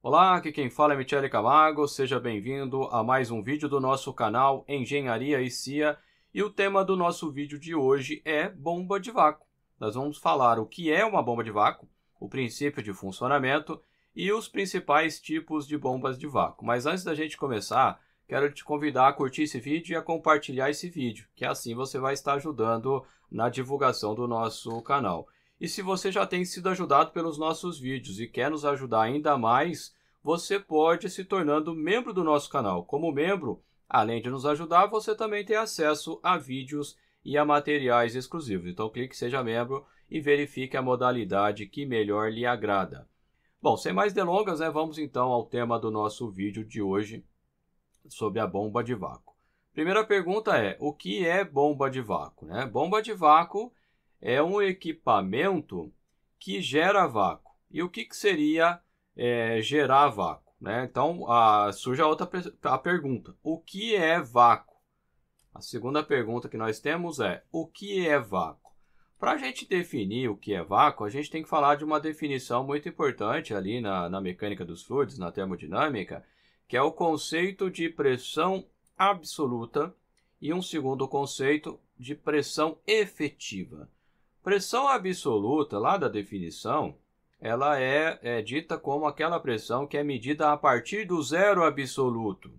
Olá, aqui quem fala é Michele Camargo, seja bem-vindo a mais um vídeo do nosso canal Engenharia e CIA, e o tema do nosso vídeo de hoje é bomba de vácuo. Nós vamos falar o que é uma bomba de vácuo, o princípio de funcionamento e os principais tipos de bombas de vácuo. Mas antes da gente começar, quero te convidar a curtir esse vídeo e a compartilhar esse vídeo, que assim você vai estar ajudando na divulgação do nosso canal. E se você já tem sido ajudado pelos nossos vídeos e quer nos ajudar ainda mais, você pode se tornando membro do nosso canal. Como membro, além de nos ajudar, você também tem acesso a vídeos e a materiais exclusivos. Então clique em Seja Membro e verifique a modalidade que melhor lhe agrada. Bom, sem mais delongas, vamos então ao tema do nosso vídeo de hoje sobre a bomba de vácuo. Primeira pergunta é: o que é bomba de vácuo? Bomba de vácuo é um equipamento que gera vácuo. E o que seria gerar vácuo? Então, surge a pergunta: o que é vácuo? A segunda pergunta que nós temos é: o que é vácuo? Para a gente definir o que é vácuo, a gente tem que falar de uma definição muito importante ali na mecânica dos fluidos, na termodinâmica, que é o conceito de pressão absoluta e um segundo conceito de pressão efetiva. Pressão absoluta, lá da definição, ela é dita como aquela pressão que é medida a partir do zero absoluto,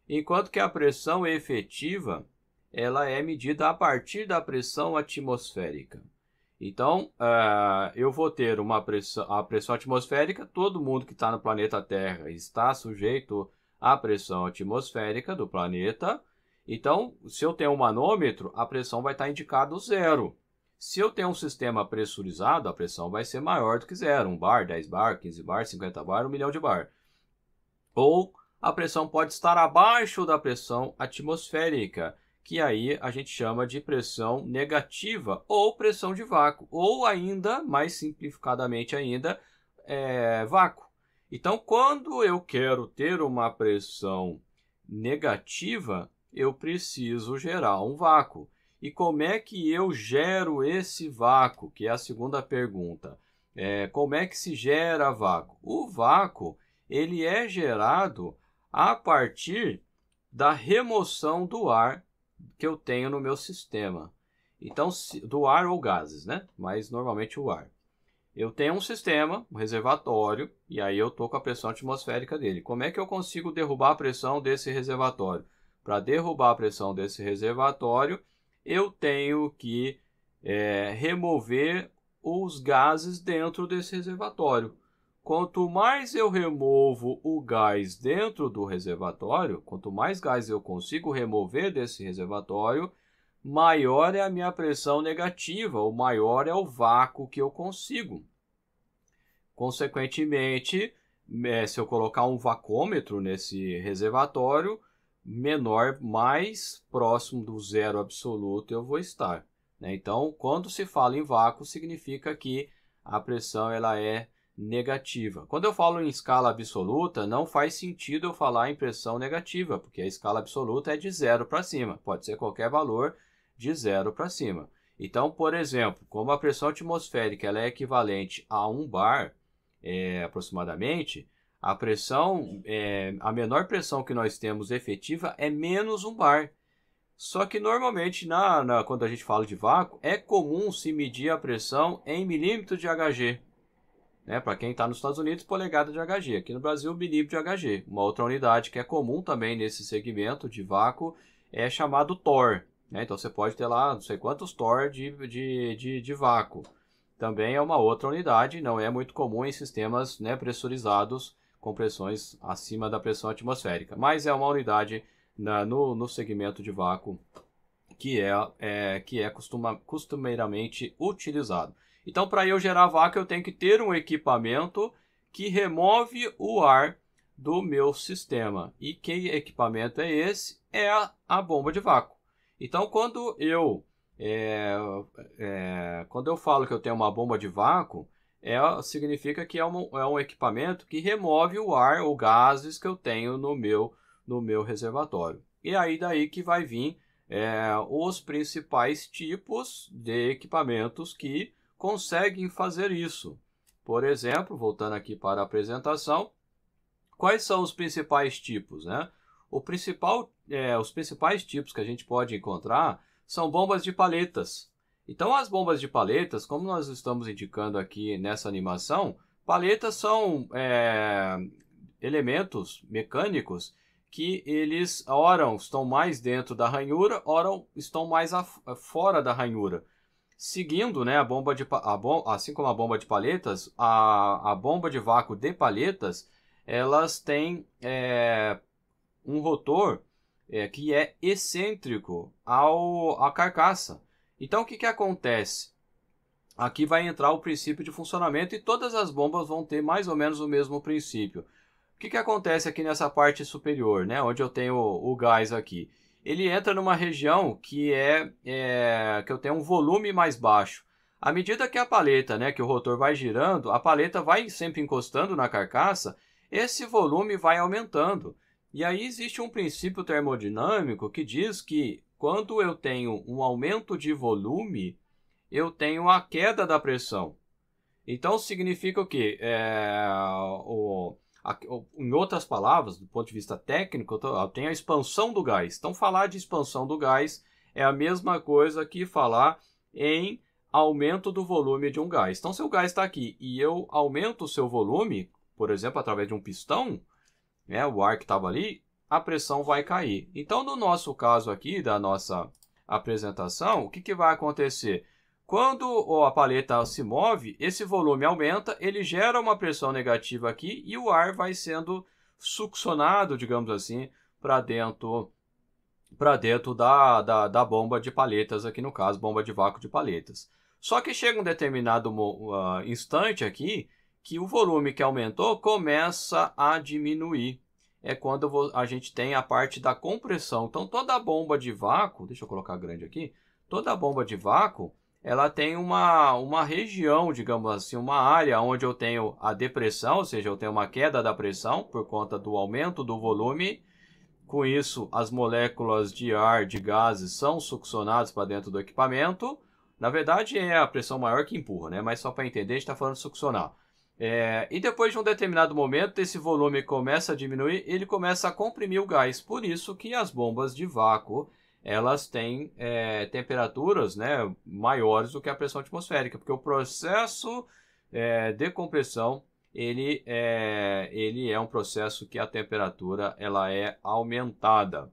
enquanto que a pressão efetiva ela é medida a partir da pressão atmosférica. Então, eu vou ter a pressão atmosférica, todo mundo que está no planeta Terra está sujeito à pressão atmosférica do planeta. Então, se eu tenho um manômetro, a pressão vai estar indicado zero. Se eu tenho um sistema pressurizado, a pressão vai ser maior do que zero, 1 bar, 10 bar, 15 bar, 50 bar, 1 milhão de bar. Ou a pressão pode estar abaixo da pressão atmosférica, que aí a gente chama de pressão negativa ou pressão de vácuo, ou ainda, mais simplificadamente ainda, vácuo. Então, quando eu quero ter uma pressão negativa, eu preciso gerar um vácuo. E como é que eu gero esse vácuo? Que é a segunda pergunta. Como é que se gera vácuo? O vácuo ele é gerado a partir da remoção do ar que eu tenho no meu sistema. Então, do ar ou gases, mas normalmente o ar. Eu tenho um sistema, um reservatório, e aí eu estou com a pressão atmosférica dele. Como é que eu consigo derrubar a pressão desse reservatório? Para derrubar a pressão desse reservatório, eu tenho que remover os gases dentro desse reservatório. Quanto mais eu removo o gás dentro do reservatório, quanto mais gás eu consigo remover desse reservatório, maior é a minha pressão negativa, ou maior é o vácuo que eu consigo. Consequentemente, se eu colocar um vacômetro nesse reservatório, mais próximo do zero absoluto eu vou estar. Então, quando se fala em vácuo, significa que a pressão ela é negativa. Quando eu falo em escala absoluta, não faz sentido eu falar em pressão negativa, porque a escala absoluta é de zero para cima. Pode ser qualquer valor de zero para cima. Então, por exemplo, como a pressão atmosférica ela é equivalente a 1 bar, aproximadamente, a menor pressão que nós temos efetiva é menos 1 bar. Só que normalmente, quando a gente fala de vácuo, é comum se medir a pressão em milímetros de Hg. Para quem está nos Estados Unidos, polegada de Hg. Aqui no Brasil, milímetro de Hg. Uma outra unidade que é comum também nesse segmento de vácuo é chamado torr. Então você pode ter lá não sei quantos torr de vácuo. Também é uma outra unidade, não é muito comum em sistemas pressurizados com pressões acima da pressão atmosférica. Mas é uma unidade no segmento de vácuo que é costumeiramente utilizado. Então, para eu gerar vácuo, eu tenho que ter um equipamento que remove o ar do meu sistema. E que equipamento é esse? É a bomba de vácuo. Então, quando eu falo que eu tenho uma bomba de vácuo, significa que é um equipamento que remove o ar ou gases que eu tenho no meu reservatório. E aí daí que vai vir os principais tipos de equipamentos que conseguem fazer isso. Por exemplo, voltando aqui para a apresentação, Quais são os principais tipos, né? Os principais tipos que a gente pode encontrar são bombas de paletas. Então, as bombas de paletas, como nós estamos indicando aqui nessa animação, paletas são elementos mecânicos que eles, ora, estão mais dentro da ranhura, ora, estão mais fora da ranhura. Seguindo, né, assim como a bomba de paletas, a bomba de vácuo de paletas, elas têm um rotor que é excêntrico à carcaça. Então, o que acontece? Aqui vai entrar o princípio de funcionamento e todas as bombas vão ter mais ou menos o mesmo princípio. O que acontece aqui nessa parte superior, né, onde eu tenho o gás aqui? Ele entra numa região que eu tenho um volume mais baixo. À medida que a paleta, né, que o rotor vai girando, a paleta vai sempre encostando na carcaça, esse volume vai aumentando. E aí existe um princípio termodinâmico que diz que quando eu tenho um aumento de volume, eu tenho a queda da pressão. Então significa o quê? Em outras palavras, do ponto de vista técnico, eu tenho a expansão do gás. Então falar de expansão do gás é a mesma coisa que falar em aumento do volume de um gás. Então se o gás está aqui e eu aumento o seu volume, por exemplo, através de um pistão, né, o ar que estava ali, a pressão vai cair. Então, no nosso caso aqui, da nossa apresentação, o que vai acontecer? Quando a paleta se move, esse volume aumenta, ele gera uma pressão negativa aqui e o ar vai sendo succionado, digamos assim, para dentro da bomba de paletas, aqui no caso, bomba de vácuo de paletas. Só que chega um determinado instante aqui, que o volume que aumentou começa a diminuir. É quando a gente tem a parte da compressão. Então, toda a bomba de vácuo, deixa eu colocar grande aqui, toda a bomba de vácuo, ela tem uma região, digamos assim, uma área onde eu tenho a depressão, ou seja, eu tenho uma queda da pressão por conta do aumento do volume. Com isso, as moléculas de ar, de gases, são succionadas para dentro do equipamento. Na verdade, é a pressão maior que empurra, né? Mas só para entender, a gente está falando de succionar. E depois de um determinado momento, esse volume começa a diminuir, ele começa a comprimir o gás. Por isso que as bombas de vácuo, elas têm temperaturas, né, maiores do que a pressão atmosférica, porque o processo de compressão, ele é um processo que a temperatura ela é aumentada.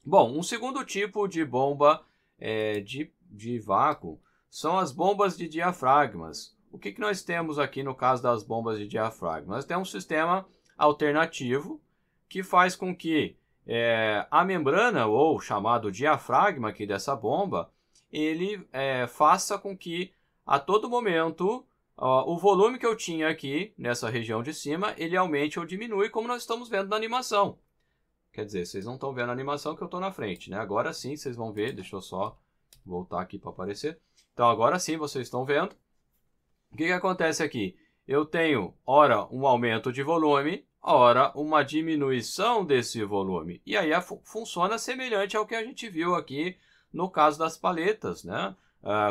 Bom, um segundo tipo de bomba de vácuo são as bombas de diafragmas. O que nós temos aqui no caso das bombas de diafragma? Nós temos um sistema alternativo que faz com que a membrana, ou chamado diafragma aqui dessa bomba, ele faça com que a todo momento o volume que eu tinha aqui nessa região de cima, ele aumente ou diminui, como nós estamos vendo na animação. Quer dizer, vocês não estão vendo a animação que eu estou na frente, né? Agora sim vocês vão ver, deixa eu só voltar aqui para aparecer. Então agora sim vocês estão vendo. O que acontece aqui? Eu tenho, ora, um aumento de volume, ora, uma diminuição desse volume. E aí funciona semelhante ao que a gente viu aqui no caso das paletas, né?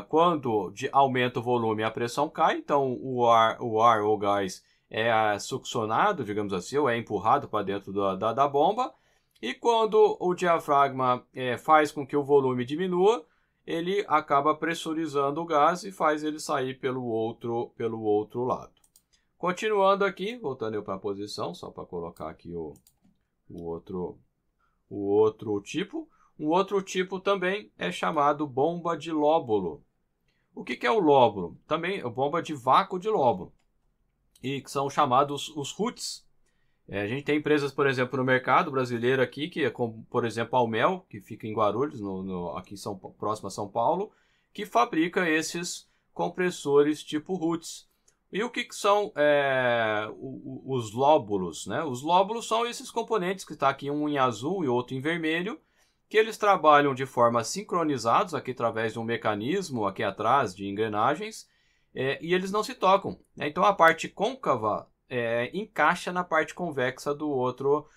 Quando aumenta o volume, a pressão cai, então o ar ou o gás é succionado, digamos assim, ou é empurrado para dentro da bomba. E quando o diafragma faz com que o volume diminua, ele acaba pressurizando o gás e faz ele sair pelo outro lado. Continuando aqui, voltando para a posição, só para colocar aqui o outro tipo. Um outro tipo também é chamado bomba de lóbulo. O que é o lóbulo? Também é bomba de vácuo de lóbulo. E que são chamados os RUTs. A gente tem empresas, por exemplo, no mercado brasileiro aqui, que é como, por exemplo, a Almel, que fica em Guarulhos, aqui próximo a São Paulo, que fabrica esses compressores tipo RUTs. E o que são os lóbulos, né? Os lóbulos são esses componentes que está aqui, um em azul e outro em vermelho, que eles trabalham de forma sincronizados, aqui através de um mecanismo aqui atrás de engrenagens, e eles não se tocam, né? Então a parte côncava encaixa na parte convexa do outro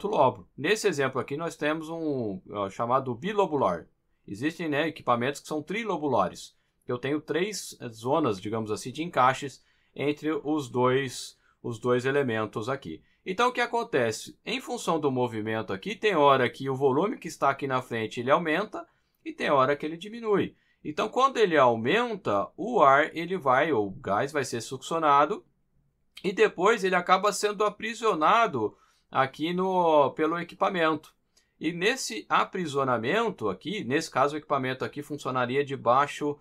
lóbulo. Nesse exemplo aqui nós temos um chamado bilobular. Existem, né, equipamentos que são trilobulares. Eu tenho 3 zonas, digamos assim, de encaixes entre os dois os dois elementos aqui. Então, o que acontece? Em função do movimento aqui, tem hora que o volume que está aqui na frente ele aumenta e tem hora que ele diminui. Então, quando ele aumenta, o ar, ou o gás vai ser succionado e depois ele acaba sendo aprisionado aqui pelo equipamento. E nesse aprisionamento aqui, nesse caso o equipamento aqui funcionaria de baixo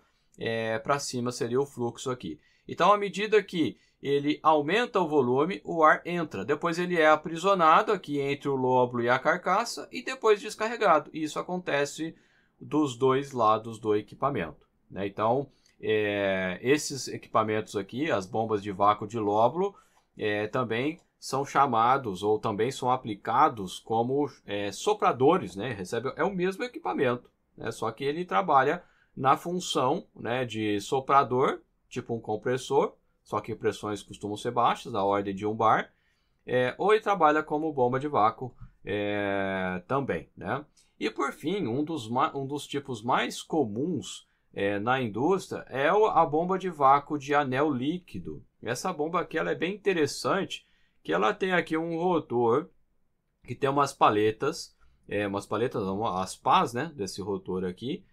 para cima, seria o fluxo aqui. Então, à medida que ele aumenta o volume, o ar entra. Depois ele é aprisionado aqui entre o lóbulo e a carcaça e depois descarregado. Isso acontece dos dois lados do equipamento, né? Então, esses equipamentos aqui, as bombas de vácuo de lóbulo, também são chamados ou também são aplicados como sopradores, né? É o mesmo equipamento, né? Só que ele trabalha na função, né, de soprador, tipo um compressor, só que pressões costumam ser baixas, da ordem de 1 bar, ou ele trabalha como bomba de vácuo também, né? E por fim, um dos tipos mais comuns na indústria é a bomba de vácuo de anel líquido. Essa bomba aqui ela é bem interessante, que ela tem aqui um rotor que tem umas paletas, as pás, né, desse rotor aqui,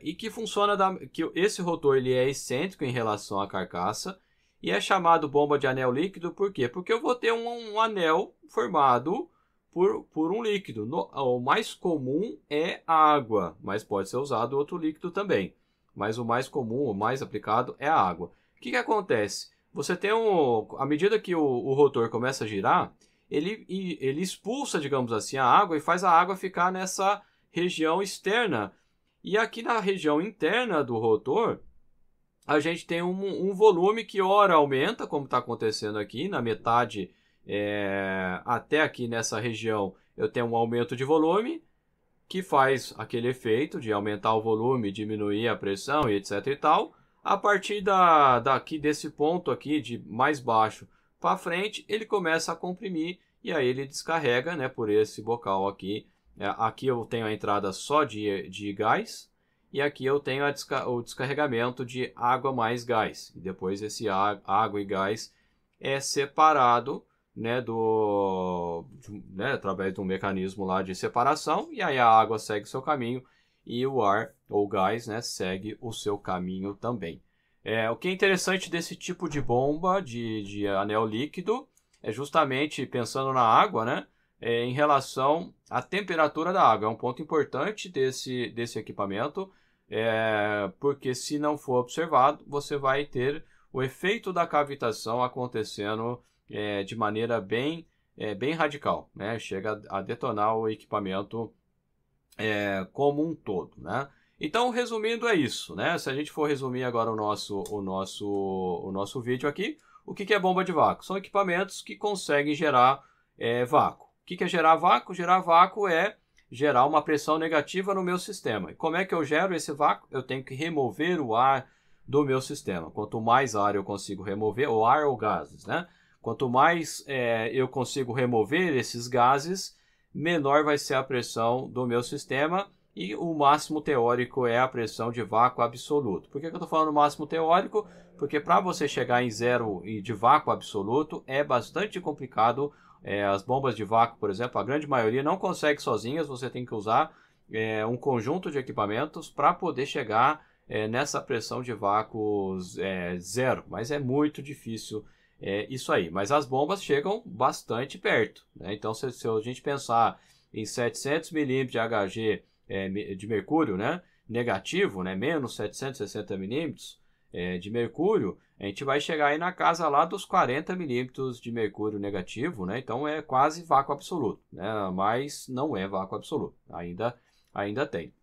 e que funciona que esse rotor ele é excêntrico em relação à carcaça e é chamado bomba de anel líquido. Por quê? Porque eu vou ter um anel formado por um líquido. O mais comum é a água, mas pode ser usado outro líquido também. Mas o mais comum, o mais aplicado é a água. O que acontece? Você tem à medida que o rotor começa a girar, ele expulsa, digamos assim, a água e faz a água ficar nessa região externa. E aqui na região interna do rotor, a gente tem um volume que ora aumenta, como está acontecendo aqui, na metade até aqui nessa região eu tenho um aumento de volume, que faz aquele efeito de aumentar o volume, diminuir a pressão e etc e tal. A partir daqui desse ponto aqui, de mais baixo para frente, ele começa a comprimir e aí ele descarrega, né, por esse bocal aqui. Aqui eu tenho a entrada só de gás e aqui eu tenho o descarregamento de água mais gás. E depois esse água e gás é separado, né, através de um mecanismo lá de separação, e aí a água segue seu caminho e o ar ou gás, né, segue o seu caminho também. O que é interessante desse tipo de bomba de anel líquido é justamente pensando na água, né, em relação à temperatura da água. É um ponto importante desse equipamento, porque se não for observado, você vai ter o efeito da cavitação acontecendo de maneira bem radical, né? Chega a detonar o equipamento como um todo, né? Então, resumindo, é isso, né? Se a gente for resumir agora o nosso vídeo aqui, o que é bomba de vácuo? São equipamentos que conseguem gerar vácuo. O que é gerar vácuo? Gerar vácuo é gerar uma pressão negativa no meu sistema. E como é que eu gero esse vácuo? Eu tenho que remover o ar do meu sistema. Quanto mais ar eu consigo remover, ou ar ou gases, né? Quanto mais eu consigo remover esses gases, menor vai ser a pressão do meu sistema, e o máximo teórico é a pressão de vácuo absoluto. Por que eu estou falando máximo teórico? Porque para você chegar em zero de vácuo absoluto é bastante complicado. As bombas de vácuo, por exemplo, a grande maioria não consegue sozinhas, você tem que usar um conjunto de equipamentos para poder chegar nessa pressão de vácuo zero, mas é muito difícil isso aí. Mas as bombas chegam bastante perto, né? Então, se a gente pensar em 700 milímetros de Hg de mercúrio, né, negativo, né, menos 760 milímetros de mercúrio, a gente vai chegar aí na casa lá dos 40 milímetros de mercúrio negativo, né? Então é quase vácuo absoluto, né? Mas não é vácuo absoluto, ainda tem.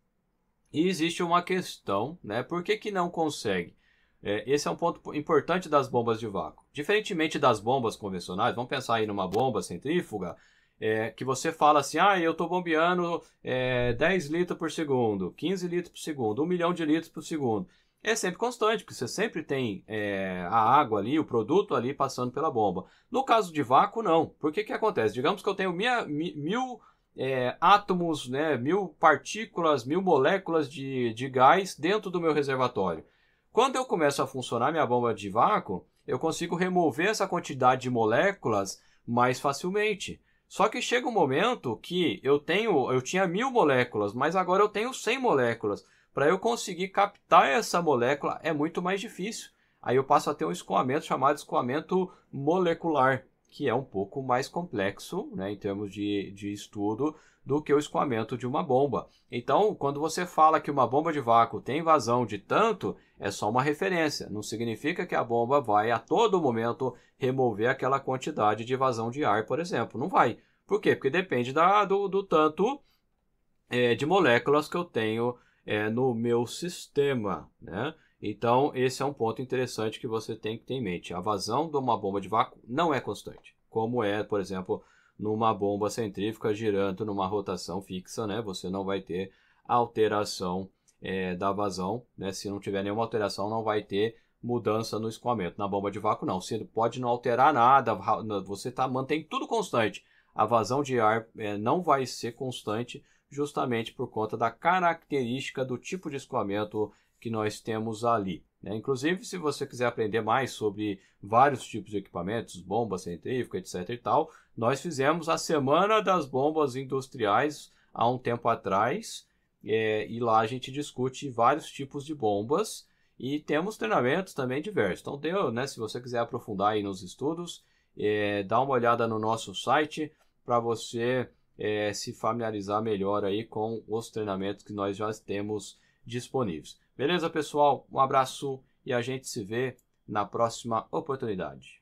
E existe uma questão, né? Por que não consegue? Esse é um ponto importante das bombas de vácuo. Diferentemente das bombas convencionais, vamos pensar aí numa bomba centrífuga, que você fala assim, eu estou bombeando 10 litros por segundo, 15 litros por segundo, 1 milhão de litros por segundo. É sempre constante, porque você sempre tem a água ali, o produto ali passando pela bomba. No caso de vácuo, não. Por que acontece? Digamos que eu tenho mil átomos, né, 1000 partículas, 1000 moléculas de gás dentro do meu reservatório. Quando eu começo a funcionar minha bomba de vácuo, eu consigo remover essa quantidade de moléculas mais facilmente. Só que chega um momento que eu tinha 1000 moléculas, mas agora eu tenho 100 moléculas. Para eu conseguir captar essa molécula é muito mais difícil. Aí eu passo a ter um escoamento chamado escoamento molecular, que é um pouco mais complexo, né, em termos de estudo, do que o escoamento de uma bomba. Então, quando você fala que uma bomba de vácuo tem vazão de tanto, é só uma referência. Não significa que a bomba vai a todo momento remover aquela quantidade de vazão de ar, por exemplo. Não vai. Por quê? Porque depende do tanto de moléculas que eu tenho no meu sistema, né? Então, esse é um ponto interessante que você tem que ter em mente. A vazão de uma bomba de vácuo não é constante, como é, por exemplo, numa bomba centrífuga girando numa rotação fixa, né? Você não vai ter alteração da vazão, né? Se não tiver nenhuma alteração, não vai ter mudança no escoamento. Na bomba de vácuo, não. Você pode não alterar nada, você mantém tudo constante. A vazão de ar não vai ser constante, justamente por conta da característica do tipo de escoamento que nós temos ali, né? Inclusive, se você quiser aprender mais sobre vários tipos de equipamentos, bomba centrífuga, etc. e tal, nós fizemos a Semana das Bombas Industriais há um tempo atrás, e lá a gente discute vários tipos de bombas e temos treinamentos também diversos. Então, né, se você quiser aprofundar aí nos estudos, dá uma olhada no nosso site para você se familiarizar melhor aí com os treinamentos que nós já temos disponíveis. Beleza, pessoal? Um abraço e a gente se vê na próxima oportunidade.